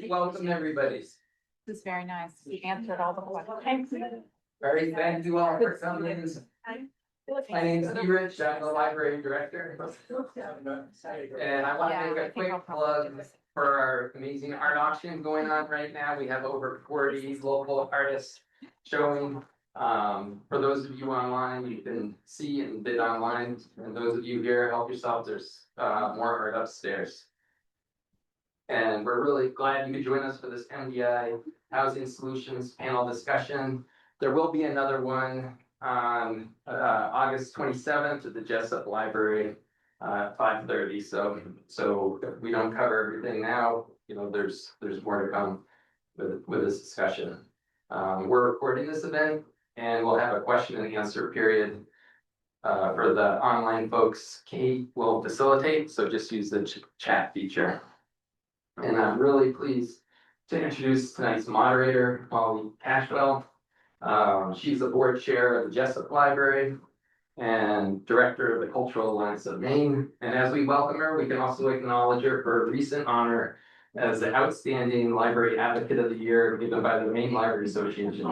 Welcome, everybody. This is very nice. You answered all the questions. Very thank you all for coming. My name is Rich. I'm the library director. And I want to make a quick plug for our amazing art auction going on right now. We have over 40 local artists showing. For those of you online, you can see and bid online. And those of you here, help yourself. There's more art upstairs. And we're really glad you could join us for this MDI Housing Solutions panel discussion. There will be another one on August 27th at the Jesup Library, 5:30. So if we don't cover everything now, you know, there's more to come with this discussion. We're recording this event, and we'll have a question and answer period for the online folks. Kate will facilitate, so just use the chat feature. And I'm really pleased to introduce tonight's moderator, Mollie Cashwell. She's the board chair of the Jesup Library and director of the Cultural Alliance of Maine. And as we welcome her, we can also acknowledge her for a recent honor as the Outstanding Library Advocate of the Year given by the Maine Library Association. Thank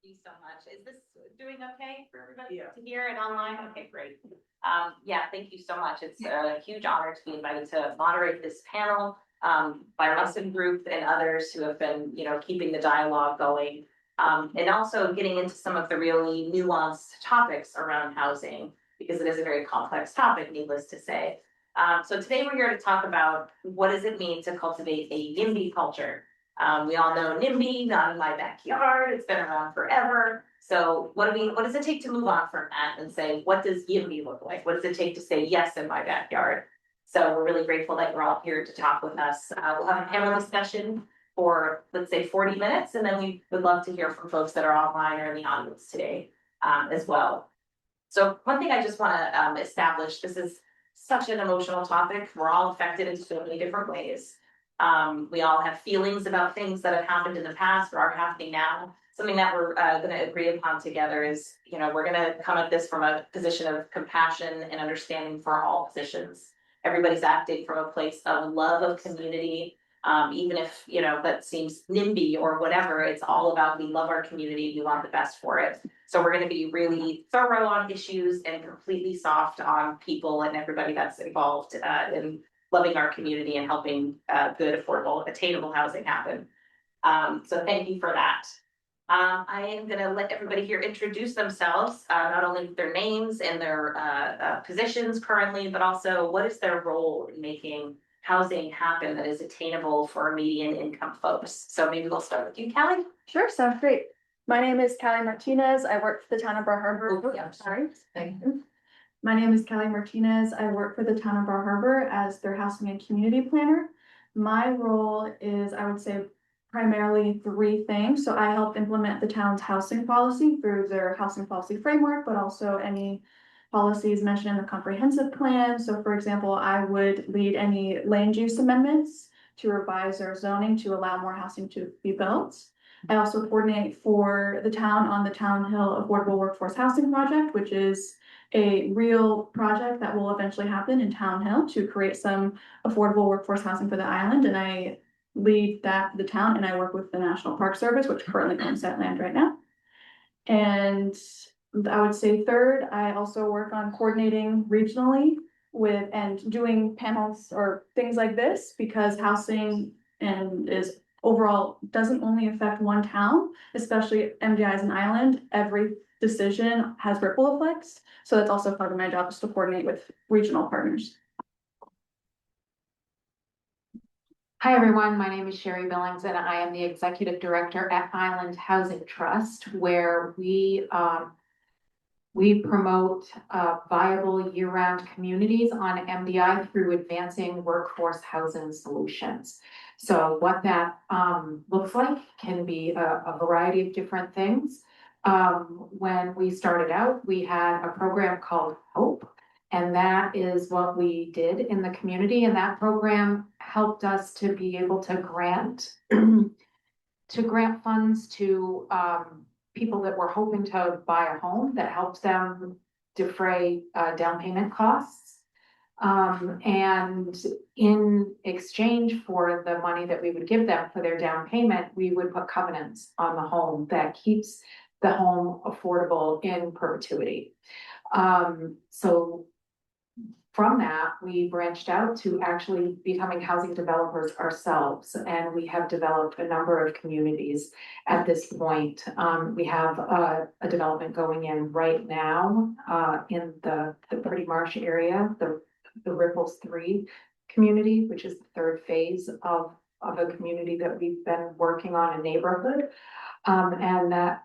you so much. Is this doing okay for everybody to hear it online? Okay, great. Yeah, thank you so much. It's a huge honor to be invited to moderate this panel by Rustin Group and others who have been, you know, keeping the dialogue going, and also getting into some of the really nuanced topics around housing, because it is a very complex topic, needless to say. So today we're here to talk about what does it mean to cultivate a YIMBY culture. We all know NIMBY, not in my backyard. It's been around forever. So what does it take to move on from that and say, what does YIMBY look like? What does it take to say yes in my backyard? So we're really grateful that you're all here to talk with us. We'll have a panel discussion for, let's say, 40 minutes, and then we would love to hear from folks that are online or in the audience today as well. So one thing I just want to establish, this is such an emotional topic. We're all affected in so many different ways. We all have feelings about things that have happened in the past or are happening now. Something that we're going to agree upon together is, you know, we're going to come at this from a position of compassion and understanding for all positions. Everybody's acting from a place of love of community, even if, you know, that seems NIMBY or whatever. It's all about we love our community, we want the best for it. So we're going to be really thorough on issues and completely soft on people and everybody that's involved in loving our community and helping good, affordable, attainable housing happen. So thank you for that. I am going to let everybody here introduce themselves, not only their names and their positions currently, but also what is their role in making housing happen that is attainable for median income folks. So maybe we'll start with you, Callie. Sure, sounds great. My name is Callie Martinez. I work for the town of Bar Harbor. Oh, yeah, sorry. Thank you. My name is Callie Martinez. I work for the town of Bar Harbor as their housing and community planner. My role is, I would say, primarily three things. So I help implement the town's housing policy through their housing policy framework, but also any policies mentioned in the comprehensive plan. So for example, I would lead any land use amendments to revise their zoning to allow more housing to be built. I also coordinate for the town on the Town Hill Affordable Workforce Housing Project, which is a real project that will eventually happen in Town Hill to create some affordable workforce housing for the island. And I lead that for the town, and I work with the National Park Service, which currently owns that land right now. And I would say third, I also work on coordinating regionally with and doing panels or things like this, because housing and is overall doesn't only affect one town, especially MDI as an island. Every decision has ripple effects. So that's also part of my job, is to coordinate with regional partners. Hi, everyone. My name is Sherry Billings, and I am the Executive Director at Island Housing Trust, where we promote viable year-round communities on MDI through advancing workforce housing solutions. So what that looks like can be a variety of different things. When we started out, we had a program called HOPE, and that is what we did in the community. And that program helped us to be able to grant funds to people that were hoping to buy a home that helps them defray down payment costs. And in exchange for the money that we would give them for their down payment, we would put covenants on the home that keeps the home affordable in perpetuity. So from that, we branched out to actually becoming housing developers ourselves, and we have developed a number of communities at this point. We have a development going in right now in the Pretty Marsh area, the Ripples 3 community, which is the third phase of a community that we've been working on, a neighborhood. And that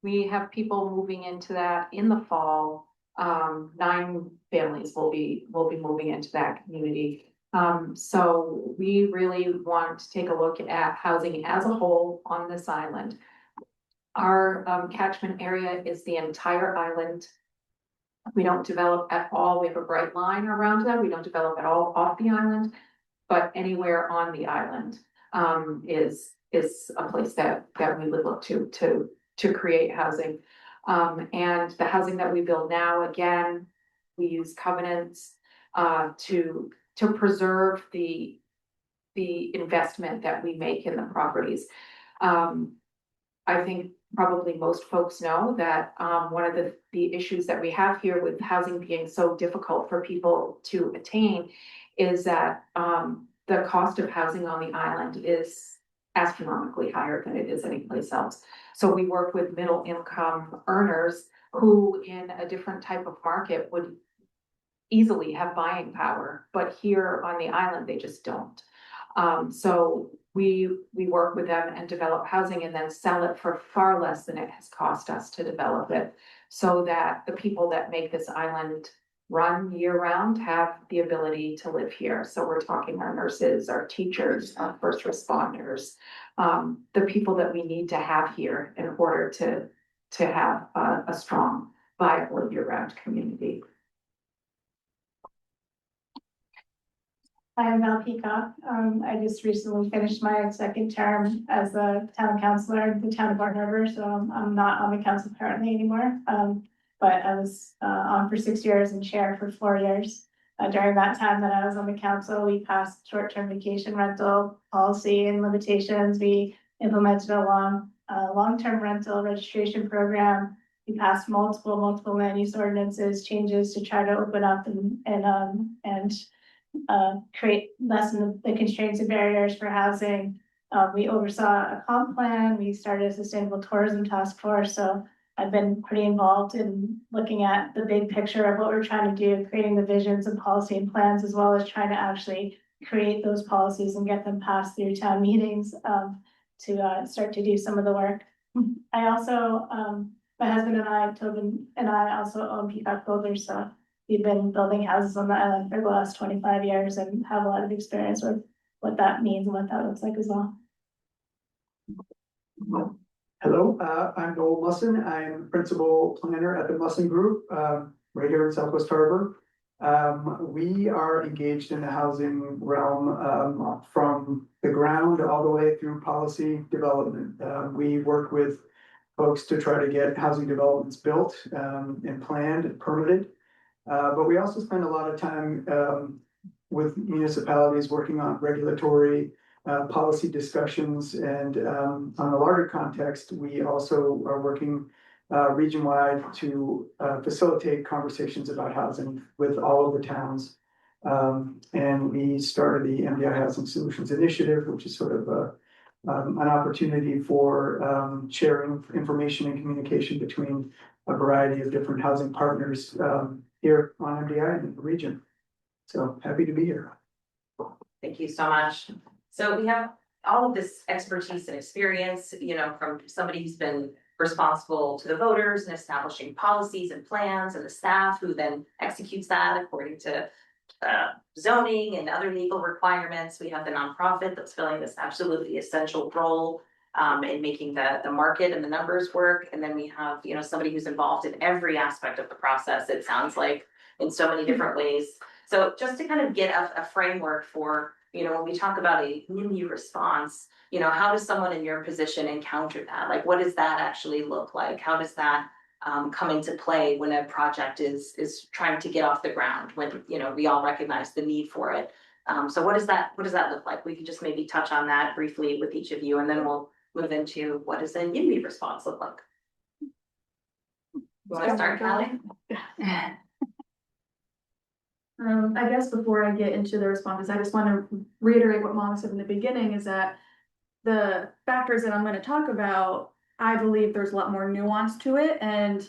we have people moving into that in the fall. 9 families will be moving into that community. So we really want to take a look at housing as a whole on this island. Our catchment area is the entire island. We don't develop at all. We have a bright line around that. We don't develop at all off the island, but anywhere on the island is a place that we would look to create housing. And the housing that we build now, again, we use covenants to preserve the investment that we make in the properties. I think probably most folks know that one of the issues that we have here with housing being so difficult for people to attain is that the cost of housing on the island is astronomically higher than it is anyplace else. So we work with middle income earners who in a different type of market would easily have buying power, but here on the island, they just don't. So we work with them and develop housing and then sell it for far less than it has cost us to develop it, so that the people that make this island run year round have the ability to live here. So we're talking our nurses, our teachers, our first responders, the people that we need to have here in order to have a strong, viable year-round community. I'm Val Peacock. I just recently finished my second term as the town councilor in the town of Bar Harbor, so I'm not on the council currently anymore. But I was on for 6 years and chair for 4 years. During that time that I was on the council, we passed short-term vacation rental policy and limitations. We implemented a long-term rental registration program. We passed multiple land use ordinances changes to try to open up and lessen the constraints and barriers for housing. We oversaw a comp plan. We started a sustainable tourism task force. So I've been pretty involved in looking at the big picture of what we're trying to do, creating the visions and policy and plans, as well as trying to actually create those policies and get them passed through town meetings to start to do some of the work. I also, my husband and I, Tobin and I, also own Peacock Builders, so we've been building houses on the island for the last 25 years and have a lot of experience with what that means and what that looks like as well. Hello, I'm Noel Musson. I'm principal planner at the Musson Group, right here in Southwest Harbor. We are engaged in the housing realm from the ground all the way through policy development. We work with folks to try to get housing developments built and planned and permitted. But we also spend a lot of time with municipalities working on regulatory policy discussions, and on a larger context, we also are working region-wide to facilitate conversations about housing with all of the towns. And we started the MDI Housing Solutions Initiative, which is sort of an opportunity for sharing information and communication between a variety of different housing partners here on MDI and in the region. So happy to be here. Thank you so much. So we have all of this expertise and experience, from somebody who's been responsible to the voters and establishing policies and plans, and the staff who then executes that according to zoning and other legal requirements. We have the nonprofit that's filling this absolutely essential role in making the market and the numbers work. And then we have, somebody who's involved in every aspect of the process, it sounds like, in so many different ways. So just to kind of get a framework for, when we talk about a NIMBY response, how does someone in your position encounter that? Like, what does that actually look like? How does that come into play when a project is trying to get off the ground, when, we all recognize the need for it? So what does that look like? We can just maybe touch on that briefly with each of you, and then we'll move into what does a YIMBY response look like? So I start, Callie? I guess before I get into the responses, I just want to reiterate what Molly said in the beginning, is that the factors that I'm going to talk about, I believe there's a lot more nuance to it, and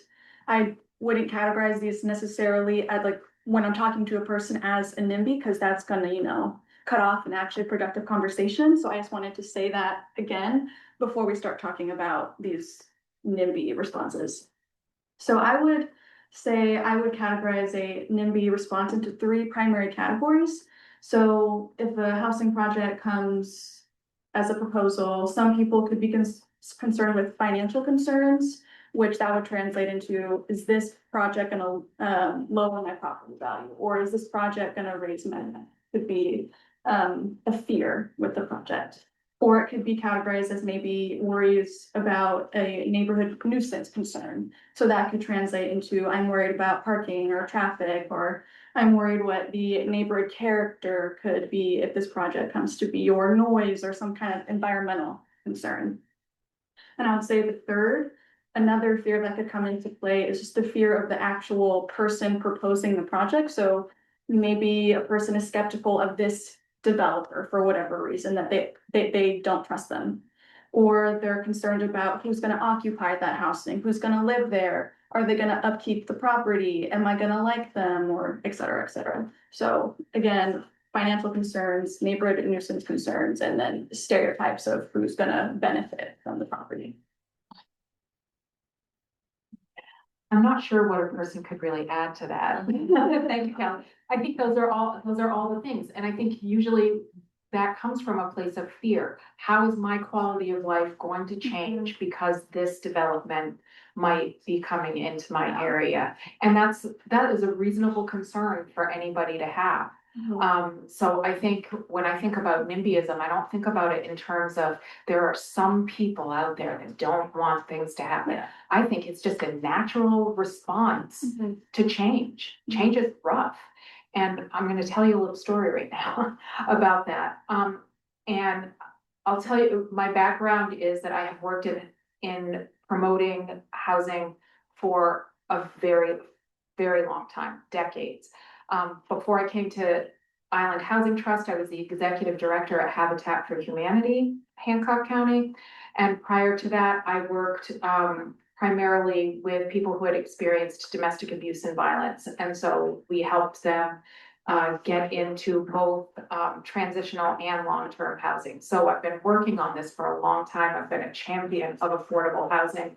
I wouldn't categorize these necessarily at, like, when I'm talking to a person as a NIMBY, because that's gonna, cut off an actually productive conversation. So I just wanted to say that again before we start talking about these NIMBY responses. So I would say I would categorize a NIMBY response into 3 primary categories. So if a housing project comes as a proposal, some people could be concerned with financial concerns, which that would translate into, is this project gonna lower my property value? Or is this project gonna raise my, could be a fear with the project. Or it could be categorized as maybe worries about a neighborhood nuisance concern. So that could translate into, I'm worried about parking or traffic, or I'm worried what the neighborhood character could be if this project comes to be, or noise, or some kind of environmental concern. And I would say the third, another fear that could come into play is just the fear of the actual person proposing the project. So maybe a person is skeptical of this developer for whatever reason, that they don't trust them. Or they're concerned about who's gonna occupy that housing, who's gonna live there, are they gonna upkeep the property, am I gonna like them, or et cetera, et cetera. So again, financial concerns, neighborhood nuisance concerns, and then stereotypes of who's gonna benefit from the property. I'm not sure what a person could really add to that. Thank you, Kelly. I think those are all the things. And I think usually that comes from a place of fear. How is my quality of life going to change because this development might be coming into my area? And that is a reasonable concern for anybody to have. So I think when I think about NIMBYism, I don't think about it in terms of there are some people out there that don't want things to happen. Yeah. I think it's just a natural response to change. Change is rough. And I'm going to tell you a little story right now about that. And I'll tell you, my background is that I have worked in promoting housing for a very, very long time, decades. Before I came to Island Housing Trust, I was the executive director at Habitat for Humanity, Hancock County. And prior to that, I worked primarily with people who had experienced domestic abuse and violence. And so we helped them get into both transitional and long-term housing. So I've been working on this for a long time. I've been a champion of affordable housing,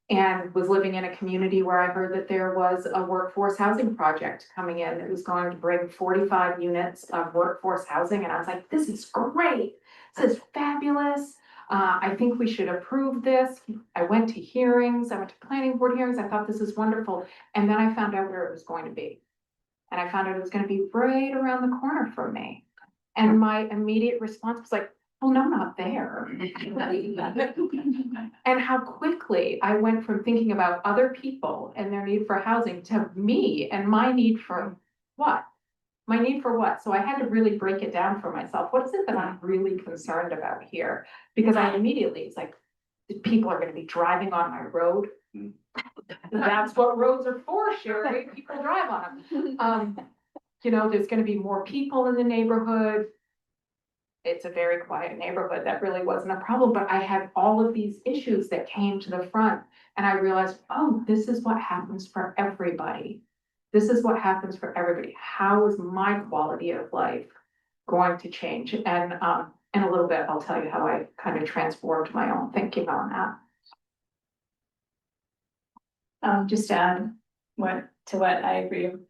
and was living in a community where I heard that there was a workforce housing project coming in that was going to bring 45 units of workforce housing. And I was like, this is great. This is fabulous. I think we should approve this. I went to hearings. I went to planning board hearings. I thought this is wonderful. And then I found out where it was going to be. And I found out it was going to be right around the corner from me. And my immediate response was like, well, no, not there. And how quickly I went from thinking about other people and their need for housing to me and my need for what? My need for what? So I had to really break it down for myself. What is it that I'm really concerned about here? Because I immediately, it's like, people are going to be driving on my road. That's what roads are for, Sherry. People drive on them. There's going to be more people in the neighborhood. It's a very quiet neighborhood. That really wasn't a problem, but I had all of these issues that came to the front, and I realized, oh, this is what happens for everybody. This is what happens for everybody. How is my quality of life going to change? And in a little bit, I'll tell you how I kind of transformed my own thinking on that. Just to add what I agree with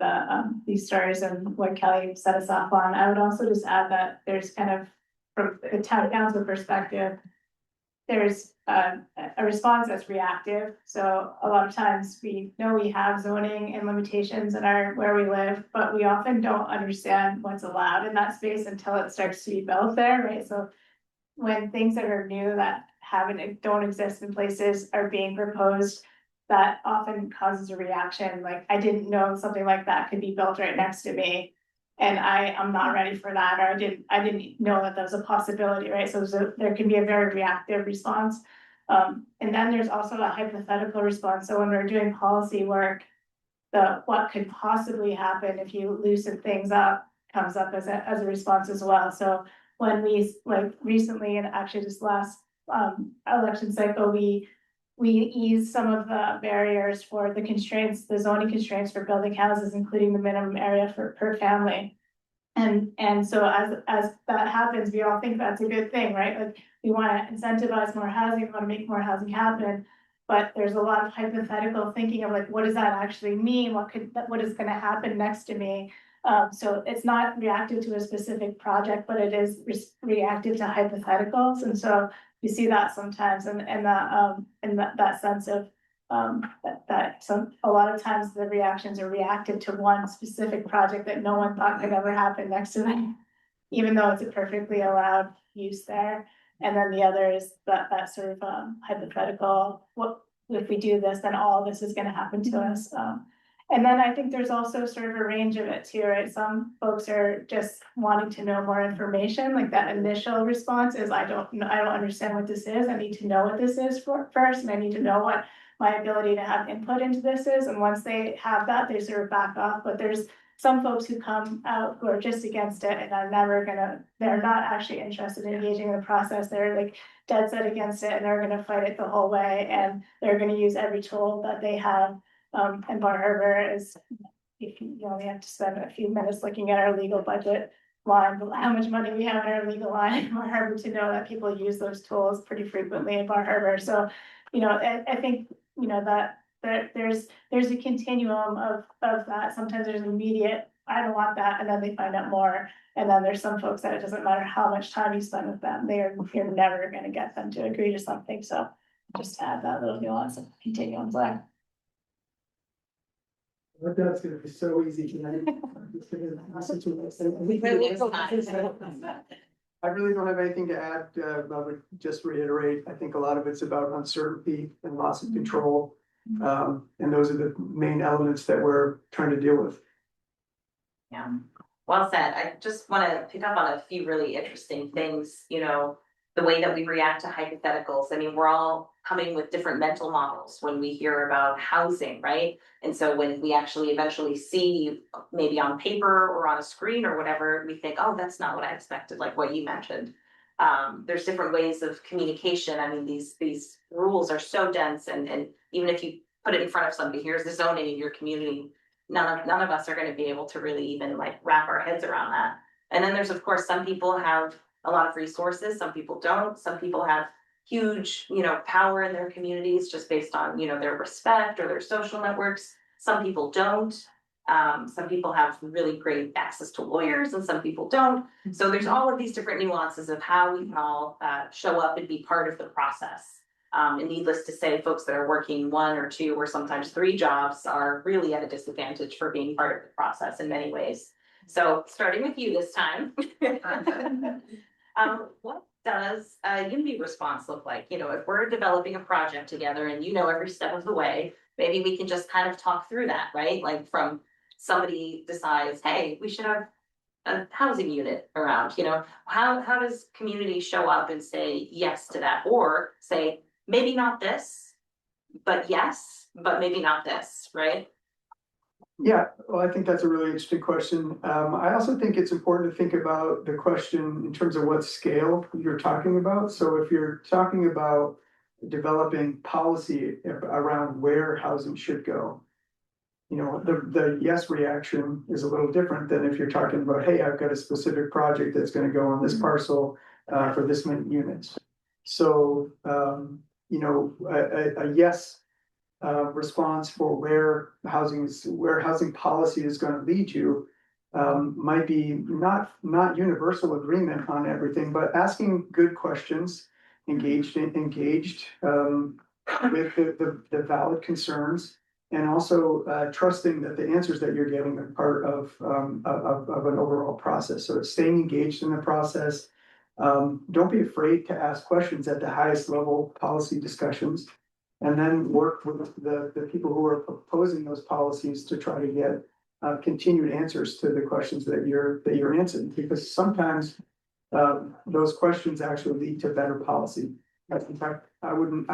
these stories and what Kelly set us off on, I would also just add that there's kind of, from the town council perspective, there's a response that's reactive. So a lot of times we know we have zoning and limitations in our, where we live, but we often don't understand what's allowed in that space until it starts to be built there, right? So when things that are new that don't exist in places are being proposed, that often causes a reaction, like, I didn't know something like that could be built right next to me. And I'm not ready for that, or I didn't know that was a possibility, right? So there can be a very reactive response. And then there's also a hypothetical response. So when we're doing policy work, what could possibly happen if you loosen things up comes up as a response as well. So when we, like, recently, and actually this last election cycle, we eased some of the barriers for the constraints, the zoning constraints for building houses, including the minimum area per family. And so as that happens, we all think that's a good thing, right? Like, we wanna incentivize more housing, we wanna make more housing happen. But there's a lot of hypothetical thinking of, like, what does that actually mean? What is gonna happen next to me? So it's not reactive to a specific project, but it is reactive to hypotheticals. And so you see that sometimes in that sense of, a lot of times the reactions are reactive to one specific project that no one thought could ever happen next to them, even though it's a perfectly allowed use there. And then the other is that sort of hypothetical, what if we do this, then all this is gonna happen to us. And then I think there's also sort of a range of it too, right? Some folks are just wanting to know more information, like that initial response is, I don't understand what this is, I need to know what this is first, and I need to know what my ability to have input into this is, and once they have that, they sort of back off. But there's some folks who come out who are just against it and they're not actually interested in engaging in the process. They're like dead set against it, and they're gonna fight it the whole way, and they're gonna use every tool that they have. And Bar Harbor is, if you only have to spend a few minutes looking at our legal budget line, how much money we have in our legal line in Bar Harbor, to know that people use those tools pretty frequently in Bar Harbor. So, I think, that there's a continuum of that. Sometimes there's immediate, I don't want that, and then they find out more. And then there's some folks that it doesn't matter how much time you spend with them, you're never gonna get them to agree to something. So just to add that little nuance of continuum there. That's gonna be so easy tonight. I really don't have anything to add, I would just reiterate, I think a lot of it's about uncertainty and loss of control. And those are the main elements that we're trying to deal with. Yeah, well said. I just want to pick up on a few really interesting things, the way that we react to hypotheticals. I mean, we're all coming with different mental models when we hear about housing, right? And so when we actually eventually see, maybe on paper or on a screen or whatever, we think, oh, that's not what I expected, like what you mentioned. There's different ways of communication. I mean, these rules are so dense, and even if you put it in front of somebody, here's the zoning in your community, none of us are going to be able to really even like wrap our heads around that. And then there's, of course, some people have a lot of resources, some people don't. Some people have huge, power in their communities just based on, their respect or their social networks. Some people don't. Some people have really great access to lawyers, and some people don't. So there's all of these different nuances of how we can all show up and be part of the process. And needless to say, folks that are working 1 or 2 or sometimes 3 jobs are really at a disadvantage for being part of the process in many ways. So starting with you this time. What does a YIMBY response look like? If we're developing a project together and every step of the way, maybe we can just kind of talk through that, right? Like, from somebody decides, hey, we should have a housing unit around, how does community show up and say yes to that, or say, maybe not this, but yes, but maybe not this, right? Yeah, well, I think that's a really interesting question. I also think it's important to think about the question in terms of what scale you're talking about. So if you're talking about developing policy around where housing should go, the yes reaction is a little different than if you're talking about, hey, I've got a specific project that's going to go on this parcel for this many units. So, a yes response for where housing policy is going to lead you might be not universal agreement on everything, but asking good questions engaged with the valid concerns. And also trusting that the answers that you're getting are part of an overall process. So it's staying engaged in the process. Don't be afraid to ask questions at the highest level policy discussions. And then work with the people who are proposing those policies to try to get continued answers to the questions that you're answering. Because sometimes those questions actually lead to better policy. In fact, I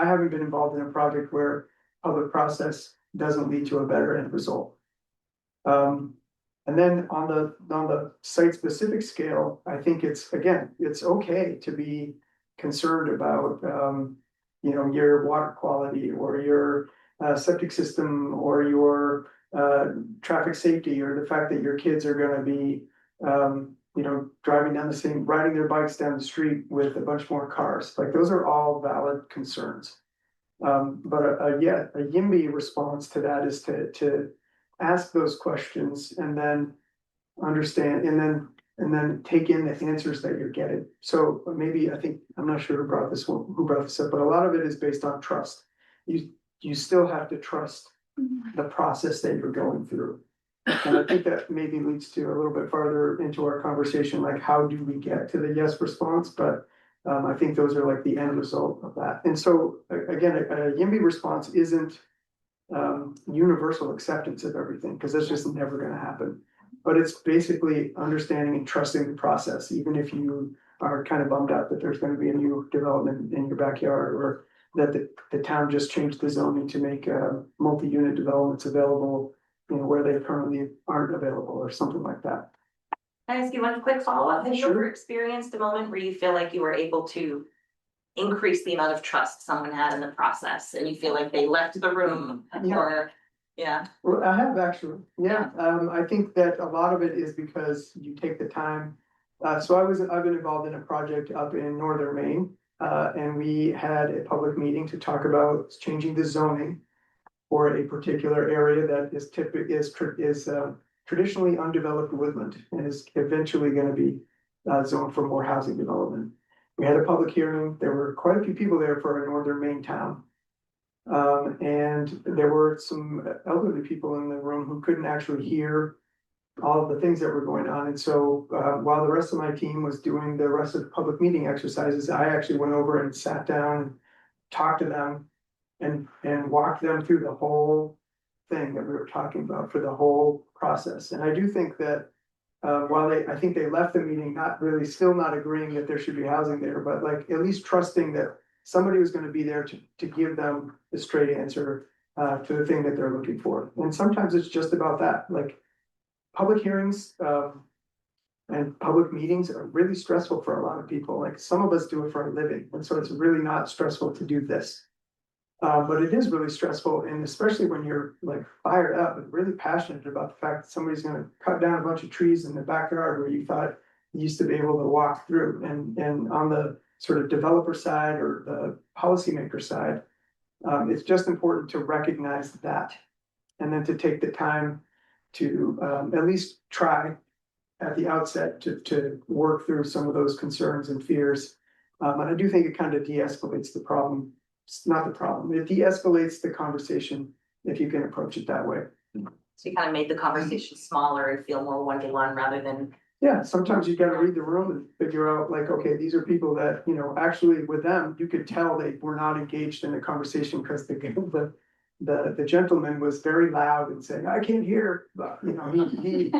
haven't been involved in a project where public process doesn't lead to a better end result. And then on the site specific scale, I think it's okay to be concerned about your water quality or your septic system or your traffic safety, or the fact that your kids are going to be riding their bikes down the street with a bunch more cars. Like, those are all valid concerns. But a YIMBY response to that is to ask those questions and then understand and then take in the answers that you're getting. So maybe, I'm not sure who brought this up, but a lot of it is based on trust. You still have to trust the process that you're going through. And I think that maybe leads to a little bit farther into our conversation, like how do we get to the yes response? But I think those are like the end result of that. And so again, a YIMBY response isn't universal acceptance of everything, because that's just never going to happen. But it's basically understanding and trusting the process, even if you are kind of bummed out that there's going to be a new development in your backyard, or that the town just changed the zoning to make multi-unit developments available, where they currently aren't available, or something like that. Can I ask you one quick follow-up? Have you Sure. ever experienced a moment where you feel like you were able to increase the amount of trust someone had in the process, and you feel like they left the room, or, yeah? Well, I have actually, yeah. I think that a lot of it is because you take the time. So I've been involved in a project up in northern Maine, and we had a public meeting to talk about changing the zoning for a particular area that is traditionally undeveloped woodland, and is eventually going to be zoned for more housing development. We had a public hearing. There were quite a few people there for a northern Maine town. And there were some elderly people in the room who couldn't actually hear all of the things that were going on. And so while the rest of my team was doing the rest of the public meeting exercises, I actually went over and sat down and talked to them and walked them through the whole thing that we were talking about, for the whole process. And I do think that while I think they left the meeting still not agreeing that there should be housing there, but like at least trusting that somebody was going to be there to give them the straight answer to the thing that they're looking for. And sometimes it's just about that. Like, public hearings and public meetings are really stressful for a lot of people. Like, some of us do it for a living, and so it's really not stressful to do this. But it is really stressful, and especially when you're like fired up and really passionate about the fact that somebody's going to cut down a bunch of trees in the backyard where you thought you used to be able to walk through. And on the sort of developer side or the policymaker side, it's just important to recognize that, and then to take the time to at least try at the outset to work through some of those concerns and fears. And I do think it kind of de-escalates the problem. It's not the problem. It de-escalates the conversation if you can approach it that way. So you kind of made the conversation smaller and feel more one-to-one rather than. Yeah, sometimes you gotta read the room and figure out, like, okay, these are people that, actually with them, you could tell they were not engaged in the conversation, because the gentleman was very loud and saying, I can't hear, but, he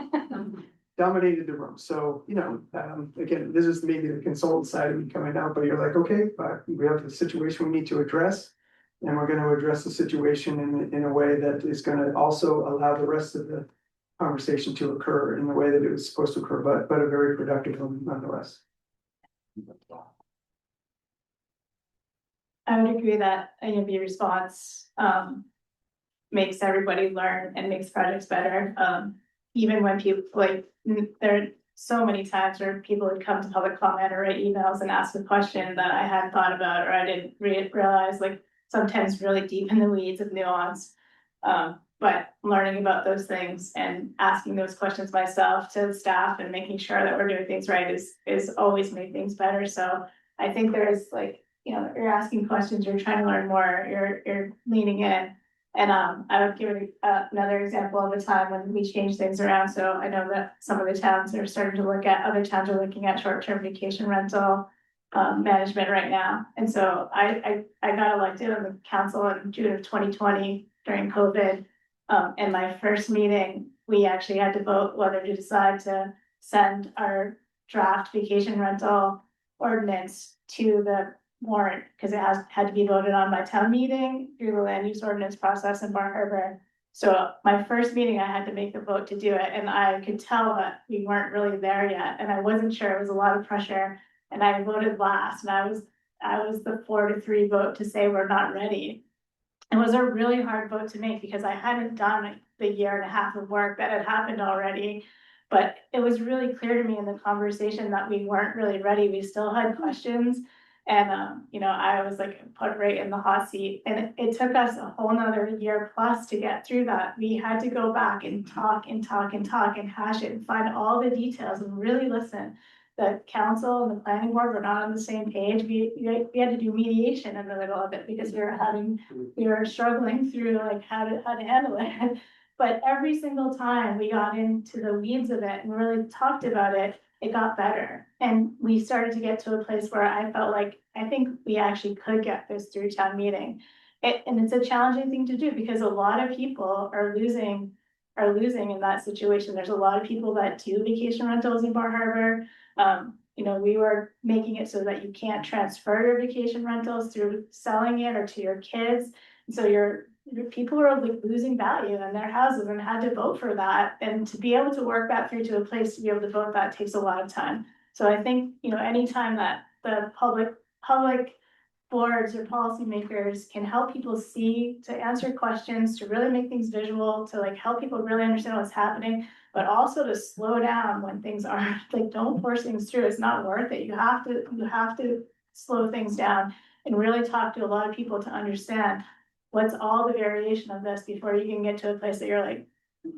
dominated the room. So, again, this is maybe the consultant side of me coming out, but you're like, okay, but we have the situation we need to address. And we're going to address the situation in a way that is going to also allow the rest of the conversation to occur in the way that it was supposed to occur, but a very productive one nonetheless. I would agree that a YIMBY response makes everybody learn and makes projects better. Even when people there are so many times where people would come to public comment or write emails and ask a question that I hadn't thought about, or I didn't realize, like, sometimes really deep in the weeds of nuance. But learning about those things and asking those questions myself to the staff and making sure that we're doing things right is always made things better. So I think there's, like, you know, you're asking questions, you're trying to learn more, you're leaning in. And I would give another example of a time when we changed things around. So I know that some of the towns are starting to look at, other towns are looking at short-term vacation rental management right now. And so I got elected on the council in June of 2020 during COVID. And my first meeting, we actually had to vote whether to decide to send our draft vacation rental ordinance to the warrant, because it had to be voted on by town meeting through the land use ordinance process in Bar Harbor. So my first meeting, I had to make the vote to do it, and I could tell that we weren't really there yet, and I wasn't sure, it was a lot of pressure, and I voted last, and I was the 4-3 vote to say we're not ready. It was a really hard vote to make because I hadn't done the year and a half of work that had happened already. But it was really clear to me in the conversation that we weren't really ready. We still had questions. And, you know, I was like put right in the hot seat, and it took us a whole nother year plus to get through that. We had to go back and talk and talk and talk and hash it and find all the details and really listen. The council and the planning board were not on the same page. We had to do mediation in the middle of it because we were struggling through like how to handle it. But every single time we got into the weeds of it and really talked about it, it got better. And we started to get to a place where I felt like, I think we actually could get this through town meeting. And it's a challenging thing to do because a lot of people are losing in that situation. There's a lot of people that do vacation rentals in Bar Harbor. You know, we were making it so that you can't transfer your vacation rentals through selling it or to your kids. And so your people are like losing value in their houses and had to vote for that. And to be able to work that through to a place to be able to vote that takes a lot of time. So I think, you know, anytime that the public boards or policymakers can help people see, to answer questions, to really make things visual, to like help people really understand what's happening, but also to slow down when things are like, don't force things through. It's not worth it. You have to slow things down and really talk to a lot of people to understand what's all the variation of this before you can get to a place that you're like,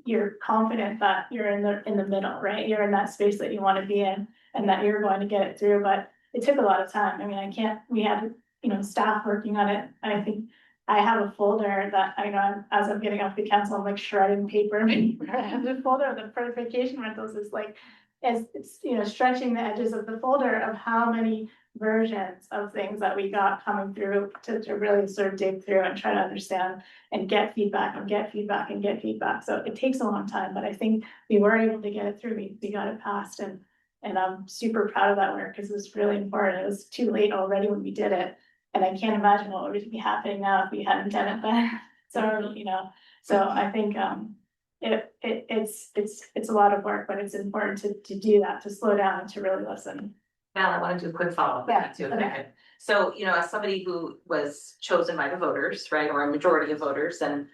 you're confident that you're in the middle, right? You're in that space that you want to be in and that you're going to get it through. But it took a lot of time. I mean, we had, you know, staff working on it. I think I have a folder that I know as I'm getting off the council, I'm like shredding paper. I have the folder of the vacation rentals is like, as it's, you know, stretching the edges of the folder of how many versions of things that we got coming through to really sort of dig through and try to understand and get feedback and get feedback and get feedback. So it takes a long time, but I think we were able to get it through. We got it passed, and I'm super proud of that work because it was really important. It was too late already when we did it. And I can't imagine what would be happening now if we hadn't done it then. So, you know, so I think it's a lot of work, but it's important to do that, to slow down and to really listen. Val, I want to do a quick follow-up with that too, if I could. So, you know, as somebody who was chosen by the voters, right, or a majority of voters, and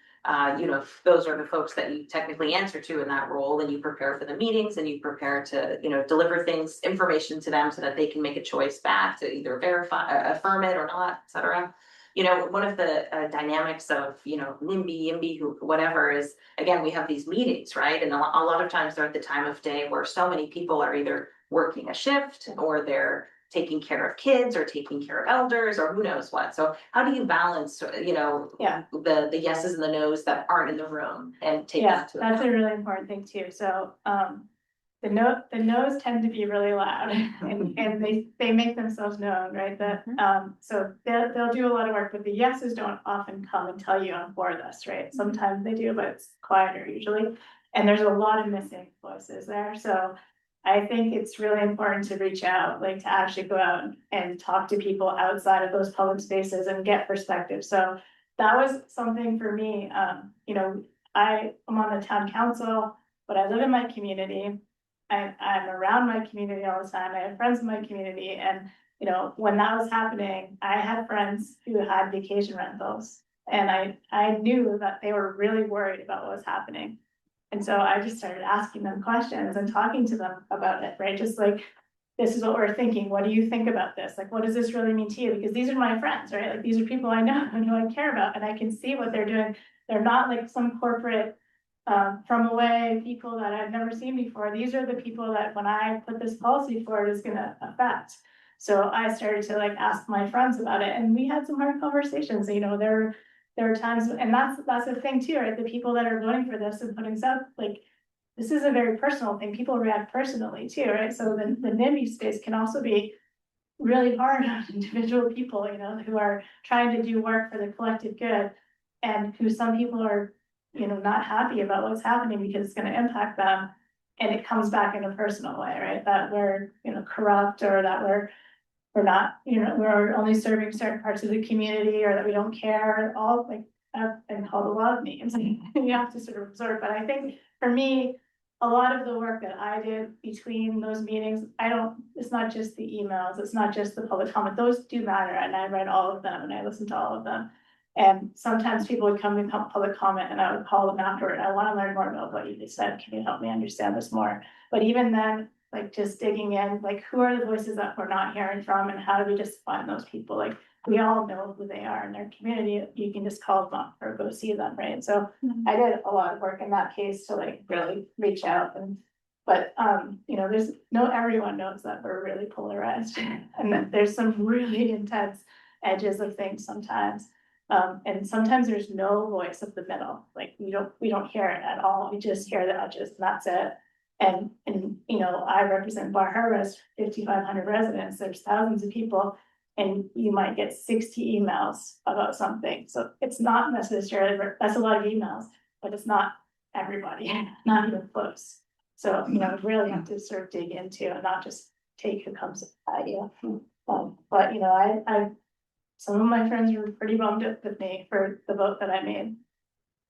you know, those are the folks that you technically answer to in that role, and you prepare for the meetings and you prepare to, you know, deliver things, information to them so that they can make a choice back to either verify, affirm it or not, et cetera. You know, one of the dynamics of, you know, NIMBY, YIMBY, whatever is, again, we have these meetings, right? And a lot of times they're at the time of day where so many people are either working a shift or they're taking care of kids or taking care of elders or who knows what. So how do you balance, you know, the yeses and the nos that aren't in the room and take that to that's a really important thing too. So the no's tend to be really loud and they make themselves known, right? That so they'll do a lot of work, but the yeses don't often come and tell you I'm for this, right? Sometimes they do, but it's quieter usually. And there's a lot of missing voices there. So I think it's really important to reach out, like to actually go out and talk to people outside of those public spaces and get perspective. So that was something for me. You know, I'm on the town council, but I live in my community. I'm around my community all the time. I have friends in my community. And, you know, when that was happening, I had friends who had vacation rentals. And I knew that they were really worried about what was happening. And so I just started asking them questions and talking to them about it, right? Just like, this is what we're thinking. What do you think about this? Like, what does this really mean to you? Because these are my friends, right? Like, these are people I know and who I care about, and I can see what they're doing. They're not like some corporate from away people that I've never seen before. These are the people that when I put this policy forward is going to affect. So I started to like ask my friends about it, and we had some hard conversations, you know, there are times, and that's the thing too, right? The people that are voting for this and putting this up, like, this is a very personal thing, people react personally too, right? So the NIMBY space can also be really hard on individual people, you know, who are trying to do work for the collective good. And who some people are, you know, not happy about what's happening because it's gonna impact them. And it comes back in a personal way, right? That we're, you know, corrupt, or that we're not, you know, we're only serving certain parts of the community, or that we don't care, all like, I've been called a lot of names, and you have to sort of absorb, but I think for me, a lot of the work that I did between those meetings, it's not just the emails, it's not just the public comment, those do matter, and I read all of them, and I listened to all of them. And sometimes people would come in public comment, and I would call them afterward, I wanna learn more about what you just said, can you help me understand this more? But even then, like, just digging in, like, who are the voices that we're not hearing from, and how do we just find those people? Like, we all know who they are in their community, you can just call them up or go see them, right? So I did a lot of work in that case to like really reach out, but you know, everyone knows that we're really polarized, and that there's some really intense edges of things sometimes. And sometimes there's no voice of the middle, like we don't hear it at all, we just hear the edges, and that's it. And you know, I represent Bar Harbor's 5,500 residents, there's thousands of people, and you might get 60 emails about something, so it's not necessarily, that's a lot of emails, but it's not everybody, not even close. So, you know, really have to sort of dig into and not just take who comes at you. But you know, I some of my friends were pretty bummed up with me for the vote that I made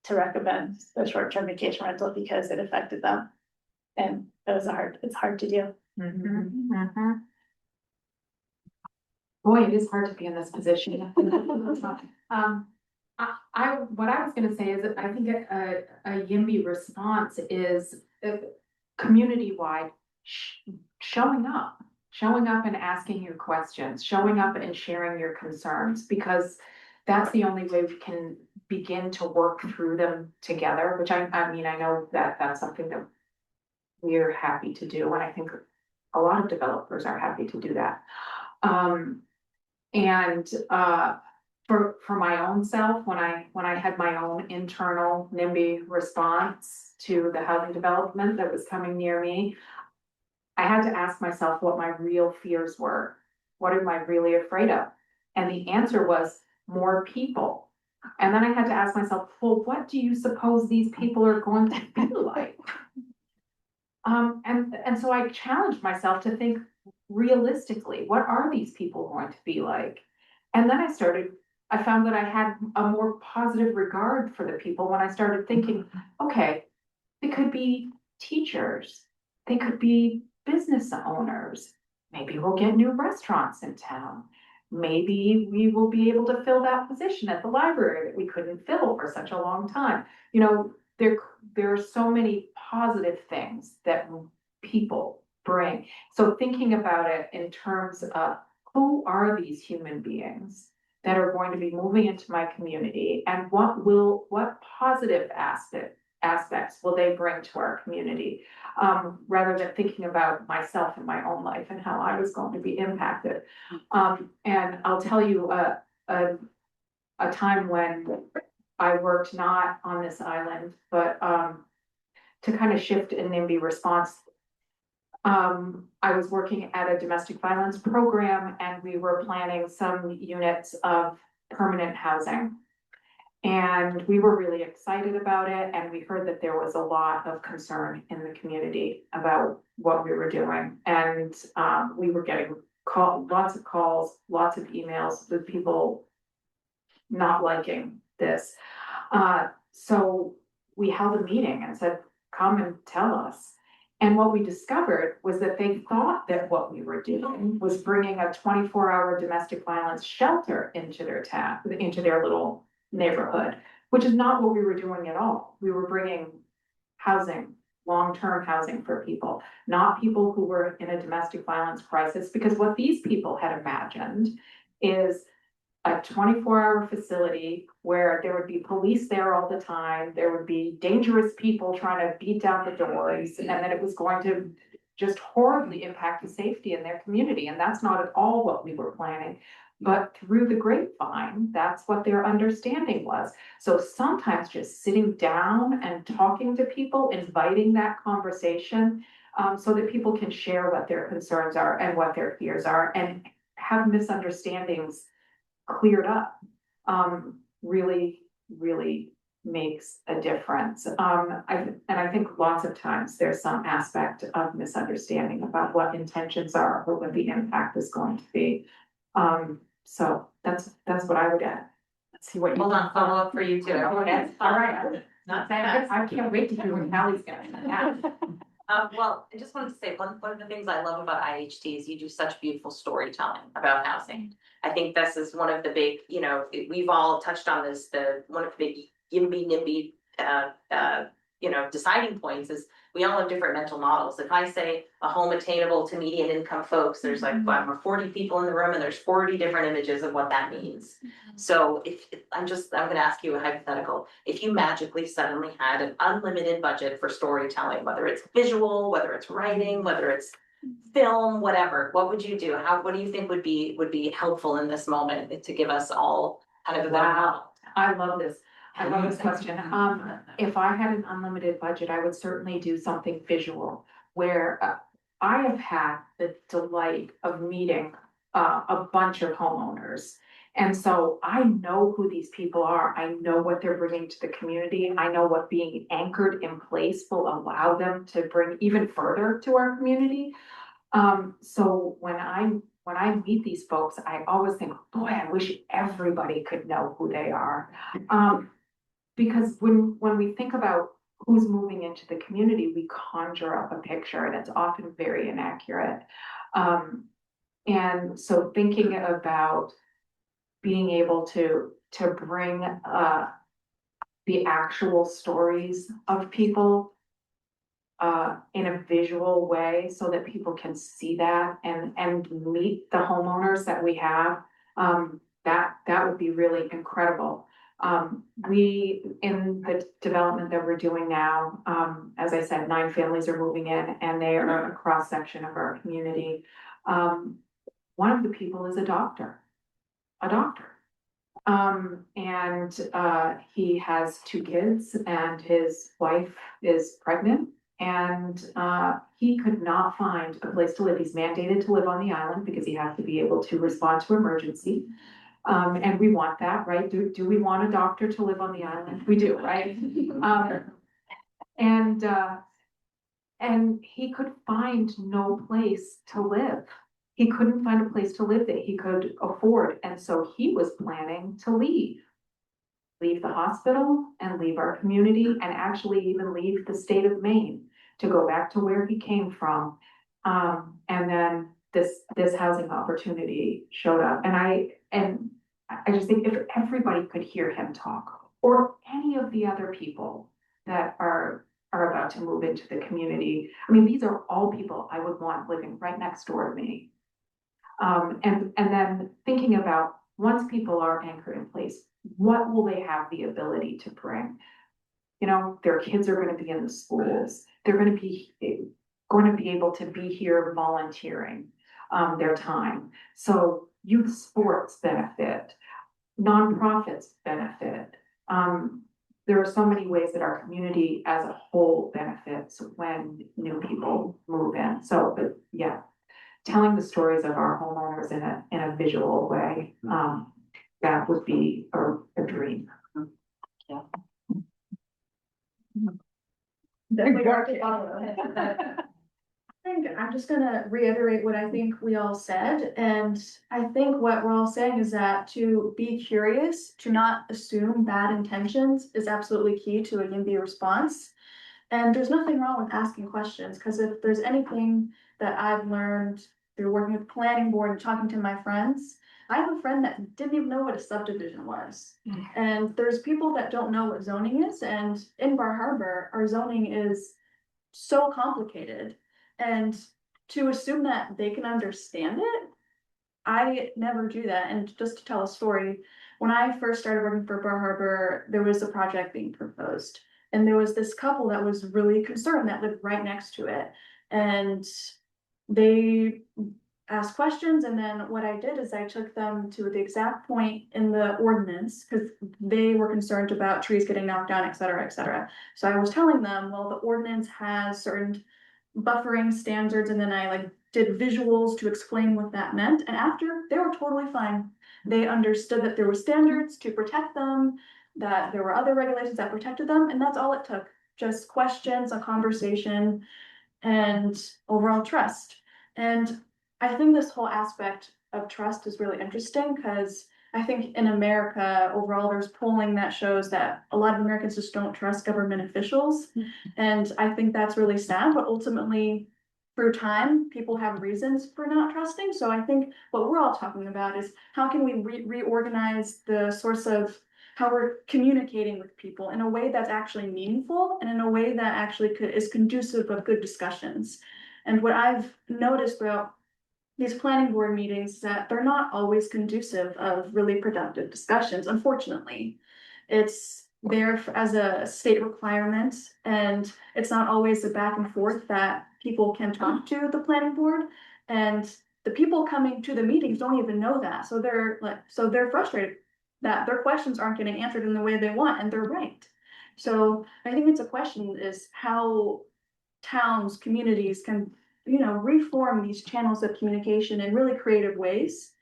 to recommend the short-term vacation rental because it affected them. And it's hard to do. Boy, it is hard to be in this position. What I was gonna say is that I think a YIMBY response is community-wide showing up and asking your questions, showing up and sharing your concerns, because that's the only way we can begin to work through them together, which I mean, I know that that's something that we're happy to do, and I think a lot of developers are happy to do that. For my own self, when I had my own internal NIMBY response to the housing development that was coming near me, I had to ask myself what my real fears were. What am I really afraid of? And the answer was more people. And then I had to ask myself, well, what do you suppose these people are going to be like? And so I challenged myself to think realistically, what are these people going to be like? And then I found that I had a more positive regard for the people when I started thinking, okay, they could be teachers, they could be business owners, maybe we'll get new restaurants in town, maybe we will be able to fill that position at the library that we couldn't fill for such a long time. You know, there are so many positive things that people bring. So thinking about it in terms of who are these human beings that are going to be moving into my community, and what positive aspects will they bring to our community, rather than thinking about myself and my own life and how I was going to be impacted. And I'll tell you a time when I worked not on this island, but to kind of shift a NIMBY response. I was working at a domestic violence program, and we were planning some units of permanent housing. And we were really excited about it, and we heard that there was a lot of concern in the community about what we were doing. And we were getting lots of calls, lots of emails with people not liking this. So we held a meeting and said, come and tell us. And what we discovered was that they thought that what we were doing was bringing a 24-hour domestic violence shelter into their little neighborhood, which is not what we were doing at all. We were bringing housing, long-term housing for people, not people who were in a domestic violence crisis, because what these people had imagined is a 24-hour facility where there would be police there all the time, there would be dangerous people trying to beat down the doors, and then it was going to just horribly impact the safety in their community, and that's not at all what we were planning. But through the grapevine, that's what their understanding was. So sometimes just sitting down and talking to people, inviting that conversation, so that people can share what their concerns are and what their fears are and have misunderstandings cleared up, really, really makes a difference. I think lots of times there's some aspect of misunderstanding about what intentions are or what the impact is going to be. So that's what I would add. Let's see what you. Hold on, follow up for you too. Okay, all right. Not that, I can't wait to hear what Hallie's gonna add. Well, I just wanted to say, one of the things I love about IHT is you do such beautiful storytelling about housing. I think this is one of the big, we've all touched on this, one of the big YIMBY, NIMBY, deciding points is we all have different mental models. If I say a home attainable to median income folks, there's like, 40 people in the room and there's 40 different images of what that means. So I'm gonna ask you a hypothetical. If you magically suddenly had an unlimited budget for storytelling, whether it's visual, whether it's writing, whether it's film, whatever, what would you do? What do you think would be helpful in this moment to give us all kind of a better model? I love this. I love this question. If I had an unlimited budget, I would certainly do something visual where I have had the delight of meeting a bunch of homeowners. And so I know who these people are. I know what they're bringing to the community. I know what being anchored in place will allow them to bring even further to our community. So when I meet these folks, I always think, boy, I wish everybody could know who they are. Because when we think about who's moving into the community, we conjure up a picture and it's often very inaccurate. And so thinking about being able to bring the actual stories of people in a visual way so that people can see that and meet the homeowners that we have, that would be really incredible. We, in the development that we're doing now, as I said, 9 families are moving in and they are a cross section of our community. One of the people is a doctor. And he has 2 kids and his wife is pregnant and he could not find a place to live. He's mandated to live on the island because he has to be able to respond to emergency. And we want that, right? Do we want a doctor to live on the island? We do, right? And he could find no place to live. He couldn't find a place to live that he could afford. And so he was planning to leave the hospital and leave our community and actually even leave the state of Maine to go back to where he came from. And then this housing opportunity showed up. And I just think if everybody could hear him talk, or any of the other people that are about to move into the community, I mean, these are all people I would want living right next door to me. And then thinking about once people are anchored in place, what will they have the ability to bring? Their kids are going to be in the schools. They're going to be able to be here volunteering their time. So youth sports benefit, nonprofits benefit. There are so many ways that our community as a whole benefits when new people move in. So, but yeah, telling the stories of our homeowners in a visual way, that would be a dream. Yeah. I think I'm just gonna reiterate what I think we all said, and I think what we're all saying is that to be curious, to not assume bad intentions is absolutely key to a YIMBY response. And there's nothing wrong with asking questions, because if there's anything that I've learned through working with the planning board and talking to my friends, I have a friend that didn't even know what a subdivision was. And there's people that don't know what zoning is, and in Bar Harbor, our zoning is so complicated. And to assume that they can understand it, I never do that. And just to tell a story, when I first started working for Bar Harbor, there was a project being proposed. And there was this couple that was really concerned that lived right next to it. And they asked questions, and then what I did is I took them to the exact point in the ordinance, because they were concerned about trees getting knocked down, et cetera, et cetera. So I was telling them, well, the ordinance has certain buffering standards, and then I like did visuals to explain what that meant, and after, they were totally fine. They understood that there were standards to protect them, that there were other regulations that protected them, and that's all it took. Just questions, a conversation, and overall trust. And I think this whole aspect of trust is really interesting, because I think in America overall, there's polling that shows that a lot of Americans just don't trust government officials. And I think that's really sad, but ultimately through time, people have reasons for not trusting. So I think what we're all talking about is how can we reorganize the source of how we're communicating with people in a way that's actually meaningful and in a way that actually is conducive of good discussions. And what I've noticed throughout these planning board meetings is that they're not always conducive of really productive discussions, unfortunately. It's there as a state requirement, and it's not always a back and forth that people can talk to the planning board. And the people coming to the meetings don't even know that. So they're frustrated that their questions aren't getting answered in the way they want, and they're right. So I think it's a question is how towns, communities can, reform these channels of communication in really creative ways.